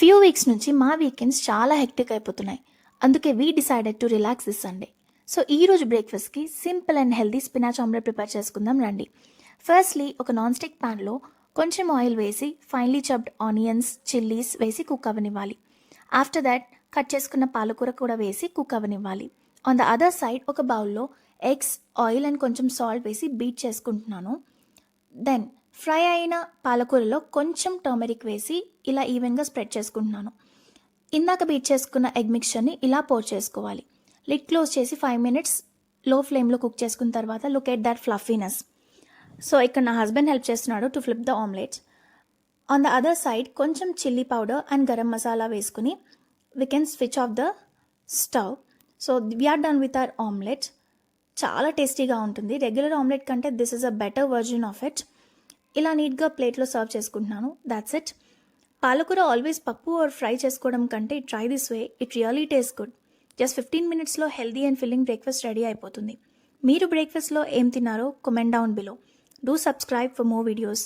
Few weeks నుంచి మా weekends చాలా హెక్టిక్ అయిపోతున్నాయి. అందుకే we decided to relax this Sunday. So ఈరోజు బ్రేక్ఫాస్ట్కి simple and healthy spinach omelette prepare చేసుకుందాం రండి. ఫస్ట్లీ ఒక నాన్ స్టిక్ ప్యాన్లో కొంచెం ఆయిల్ వేసి ఫైన్లీ చాప్డ్ ఆనియన్స్, చిల్లీస్ వేసి కుక్ అవ్వనివ్వాలి. ఆఫ్టర్ దాట్ కట్ చేసుకున్న పాలకూర కూడా వేసి కుక్ అవ్వనివ్వాలి. ఆన్ ద అదర్ సైడ్ ఒక బౌల్లో ఎగ్స్, ఆయిల్ అండ్ కొంచెం సాల్ట్ వేసి బీట్ చేసుకుంటున్నాను. దెన్ ఫ్రై అయిన పాలకూరలో కొంచెం టర్మరిక్ వేసి ఇలా ఈవెన్గా స్ప్రెడ్ చేసుకుంటున్నాను. ఇందాక బీట్ చేసుకున్న ఎగ్ మిక్చర్ని ఇలా పోర్ చేసుకోవాలి. లిడ్ క్లోజ్ చేసి 5 minutes లో ఫ్లేమ్లో కుక్ చేసుకున్న తర్వాత look at that fluffiness. So ఇక్కడ నా హస్బెండ్ హెల్ప్ చేస్తున్నాడు to flip the omelettes. On the other side కొంచెం chilli powder and garam masala వేసుకుని we can switch off the stove. So we are done with our omelette. చాలా టేస్టీగా ఉంటుంది. రెగ్యులర్ ఆమ్లెట్ కంటే this is a better version of it. ఇలా నీట్గా ప్లేట్లో serve చేసుకుంటున్నాను. That's it. పాలకూర ఆల్వేస్ పప్పు ఆర్ ఫ్రై చేసుకోవడం కంటే try this way, it really taste good. Just 15 minutesలో healthy and filling breakfast ready అయిపోతుంది. మీరు బ్రేక్ఫాస్ట్లో ఏం తిన్నారో comment down below. Do subscribe for more videos.